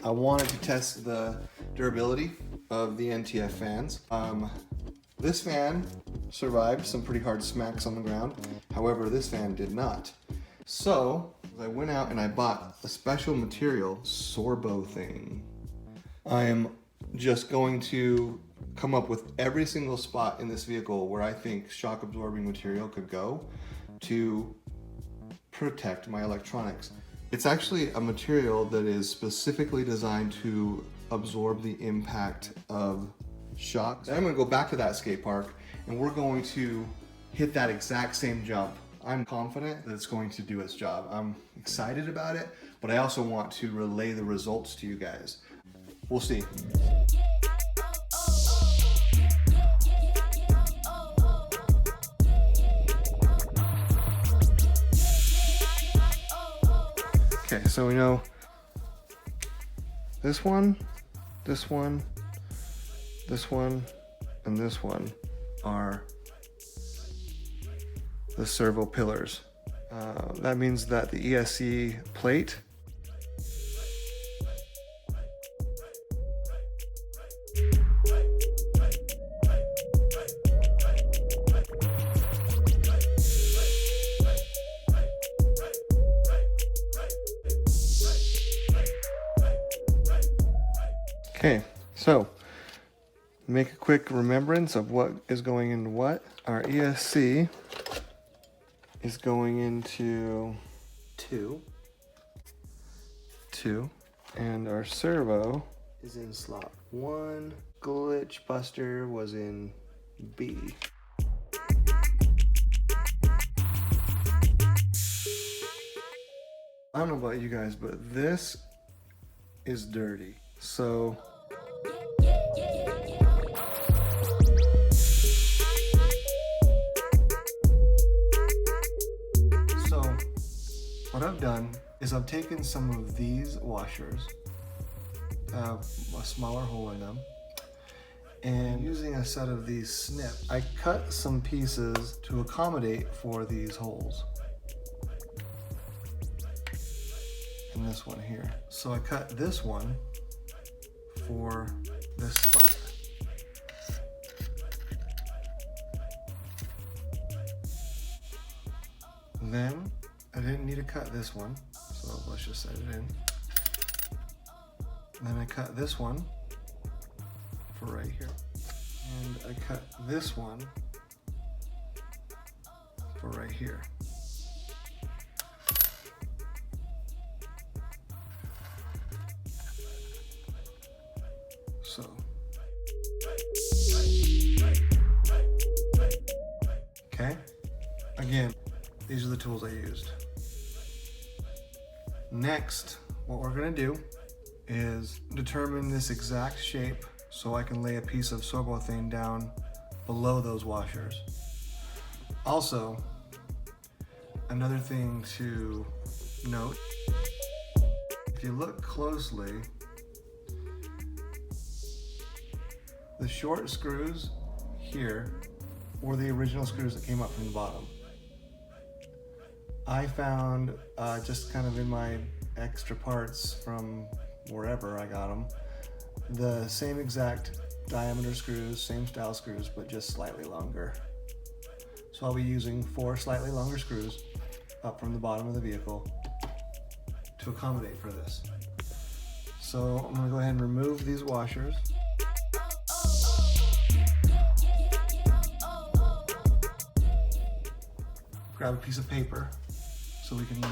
I wanted to test the durability of the NTF fans. This fan survived some pretty hard smacks on the ground. However, this fan did not. So I went out and I bought a special material Servo thing. I am just going to come up with every single spot in this vehicle where I think shock absorbing material could go to protect my electronics. It's actually a material that is specifically designed to absorb the impact of shocks. I'm gonna go back to that skate park and we're going to hit that exact same jump. I'm confident that it's going to do its job. I'm excited about it, but I also want to relay the results to you guys. We'll see. Okay, so we know this one, this one, this one, and this one are the servo pillars. That means that the ESC plate Okay, so make a quick remembrance of what is going into what. Our ESC is going into two, and our servo is in slot 1. Glitch buster was in B. I don't know about you guys, but this is dirty. So what I've done is I've taken some of these washers, a smaller hole in them, and using a set of these snips, I cut some pieces to accommodate for these holes. And this one here. So I cut this one for this spot. Then I didn't need to cut this one, so let's just set it in. And then I cut this one for right here. And I cut this one for right here. So okay, again, these are the tools I used. Next, what we're gonna do is determine this exact shape so I can lay a piece of servothane down below those washers. Also, another thing to note, if you look closely, the short screws here were the original screws that came up from the bottom. I found, just kind of in my extra parts from wherever I got them, the same exact diameter screws, same style screws, but just slightly longer. So I'll be using 4 slightly longer screws up from the bottom of the vehicle to accommodate for this. So I'm gonna go ahead and remove these washers. Grab a piece of paper so we can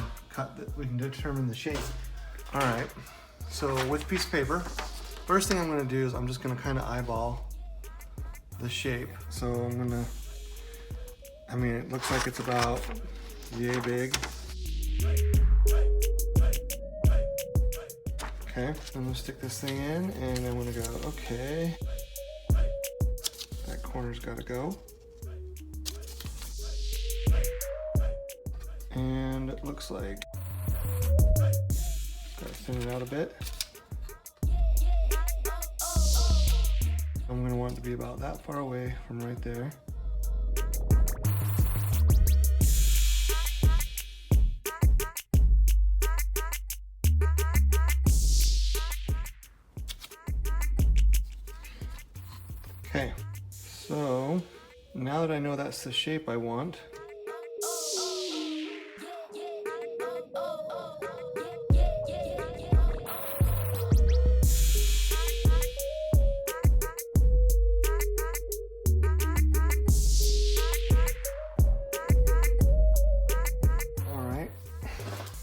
we can determine the shape. All right, so with a piece of paper, first thing I'm gonna do is I'm just gonna kind of eyeball the shape. So I'm gonna, I mean, it looks like it's about yay big. Okay, I'm gonna stick this thing in and I'm gonna go, okay, that corner's gotta go. And it looks like, gotta thin it out a bit. I'm gonna want it to be about that far away from right there. Now that I know that's the shape I want,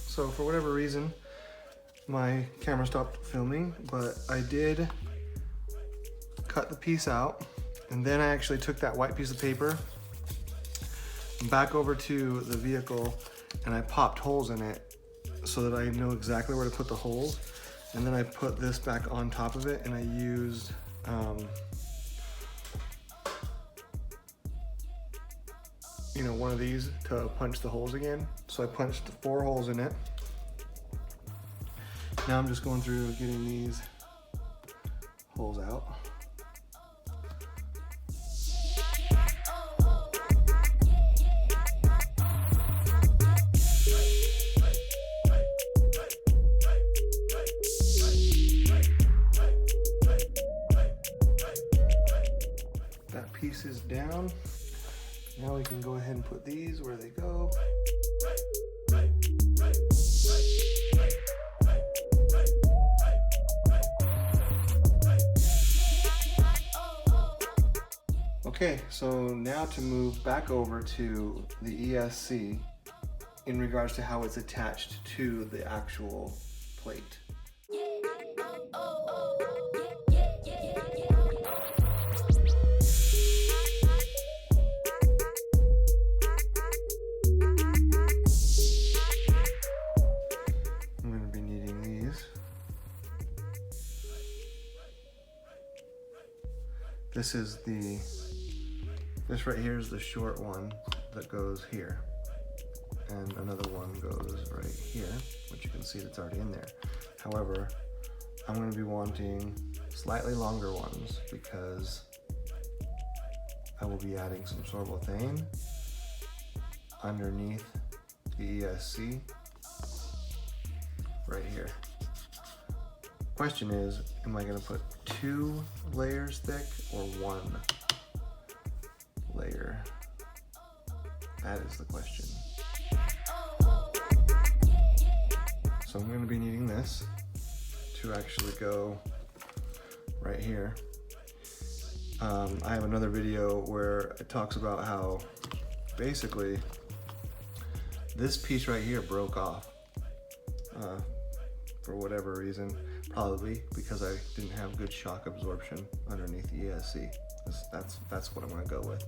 so for whatever reason, my camera stopped filming, but I did cut the piece out, and then I actually took that white piece of paper back over to the vehicle and I popped holes in it so that I know exactly where to put the holes. And then I put this back on top of it and I used you know, one of these to punch the holes again. So I punched 4 holes in it. Now I'm just going through getting these holes out. That piece is down. Now we can go ahead and put these where they go. Okay, so now to move back over to the ESC in regards to how it's attached to the actual plate. This right here is the short one that goes here, and another one goes right here, which you can see that's already in there. However, I'm going to be wanting slightly longer ones because I will be adding some sorbothane underneath the ESC right here. Question is, am I going to put 2 layers thick or 1 layer? That is the question. So I'm going to be needing this to actually go right here. I have another video where it talks about how basically this piece right here broke off for whatever reason. Probably because I didn't have good shock absorption underneath the ESC. That's what I'm gonna go with.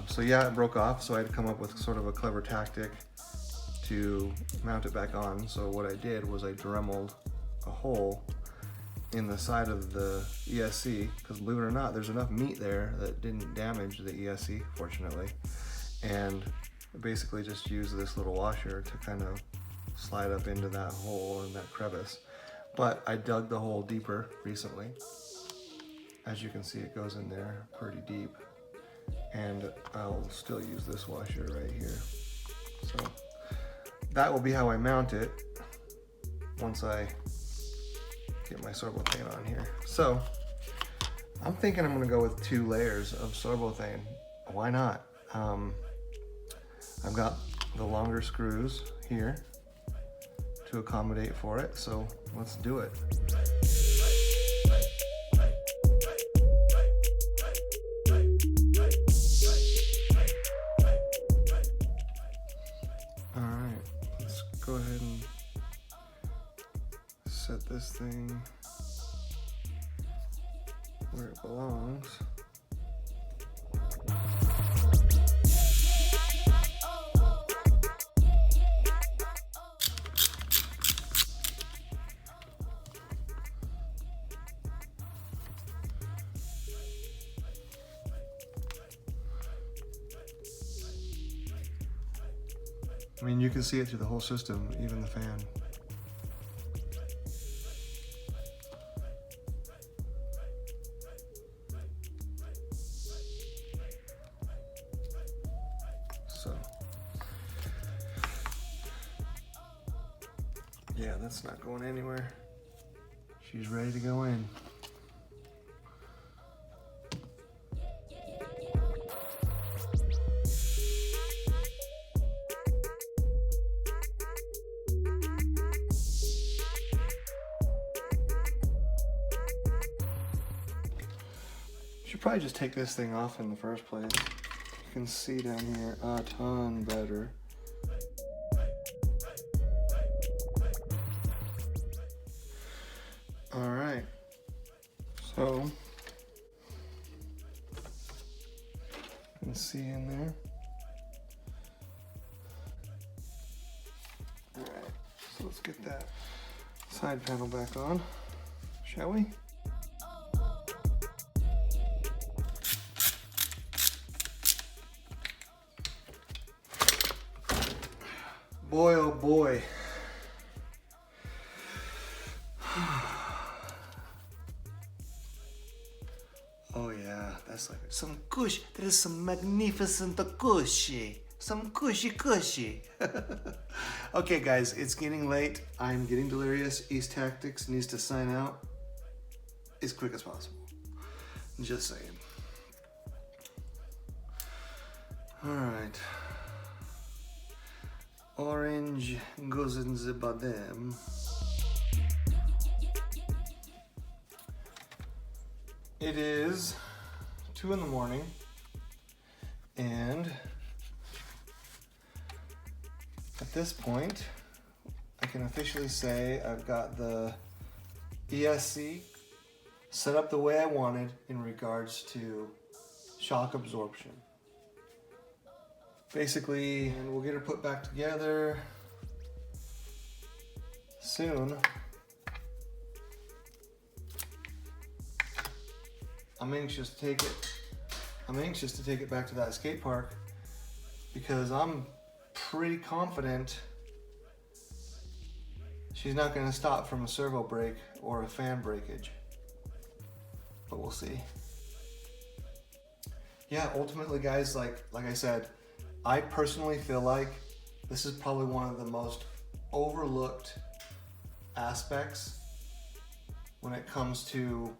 So yeah, it broke off, so I had to come up with sort of a clever tactic to mount it back on. So what I did was I dremeled a hole in the side of the ESC, because believe it or not, there's enough meat there that didn't damage the ESC, fortunately. And basically just used this little washer to kind of slide up into that hole and that crevice. But I dug the hole deeper recently. As you can see, it goes in there pretty deep. And I'll still use this washer right here. So that will be how I mount it once I get my sorbothane on here. So I'm thinking I'm gonna go with 2 layers of sorbothane. Why not? I've got the longer screws here to accommodate for it, so let's do it. All right, let's go ahead and set this thing where it belongs. I mean, you can see it through the whole system, even the fan. So, yeah, that's not going anywhere. She's ready to go in. probably just take this thing off in the first place. You can see down here a ton better. All right, so you can see in there. All right, so let's get that side panel back on, shall we? Boy, oh boy. Oh yeah, that's like some kush. That is some magnificent cushy. Some cushy. Okay guys, it's getting late. I'm getting delirious. East Tactics needs to sign out as quick as possible. Just saying. All right. Orange goes in the bottom. It is 2 in the morning, and at this point, I can officially say I've got the ESC set up the way I wanted in regards to shock absorption. Basically, and we'll get her put back together soon. I'm anxious to take it back to that skate park because I'm pretty confident she's not going to stop from a servo break or a fan breakage. But we'll see. Yeah, ultimately guys, like I said, I personally feel like this is probably one of the most overlooked aspects when it comes to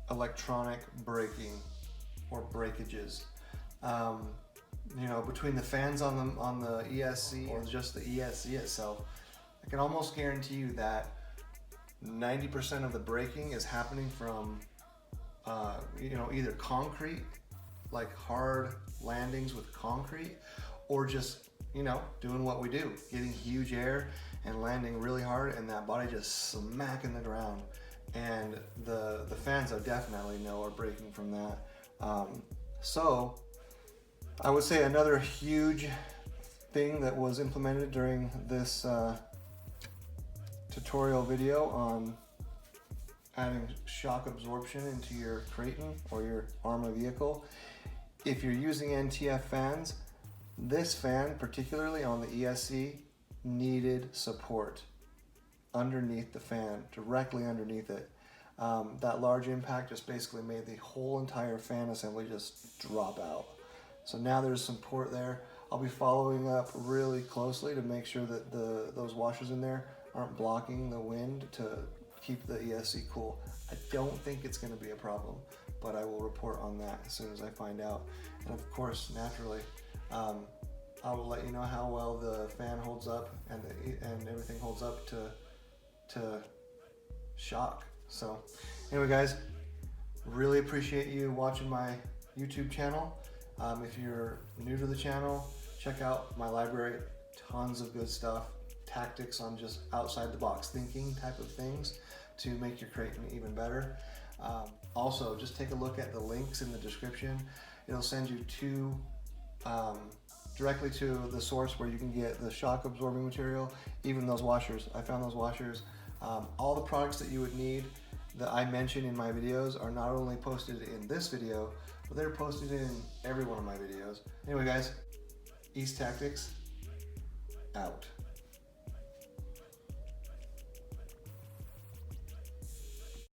electronic braking or breakages. You know, between the fans on the ESC or just the ESC itself, I can almost guarantee you that 90% of the braking is happening from you know, either concrete, like hard landings with concrete, or just, you know, doing what we do, getting huge air and landing really hard and that body just smacking the ground. And the fans I definitely know are breaking from that. So I would say another huge thing that was implemented during this tutorial video on adding shock absorption into your Kraton or your Arrma vehicle. If you're using NTF fans, this fan, particularly on the ESC, needed support underneath the fan, directly underneath it. That large impact just basically made the whole entire fan assembly just drop out. So now there's support there. I'll be following up really closely to make sure that those washers in there aren't blocking the wind to keep the ESC cool. I don't think it's going to be a problem, but I will report on that as soon as I find out. And of course, naturally, I will let you know how well the fan holds up and everything holds up to shock. So anyway guys, really appreciate you watching my YouTube channel. If you're new to the channel, check out my library, tons of good stuff, tactics on just outside the box thinking type of things to make your Kraton even better. Also, just take a look at the links in the description. It'll send you to directly to the source where you can get the shock absorbing material, even those washers. I found those washers. All the products that you would need that I mention in my videos are not only posted in this video, but they're posted in every one of my videos. Anyway guys, East Tactics, out.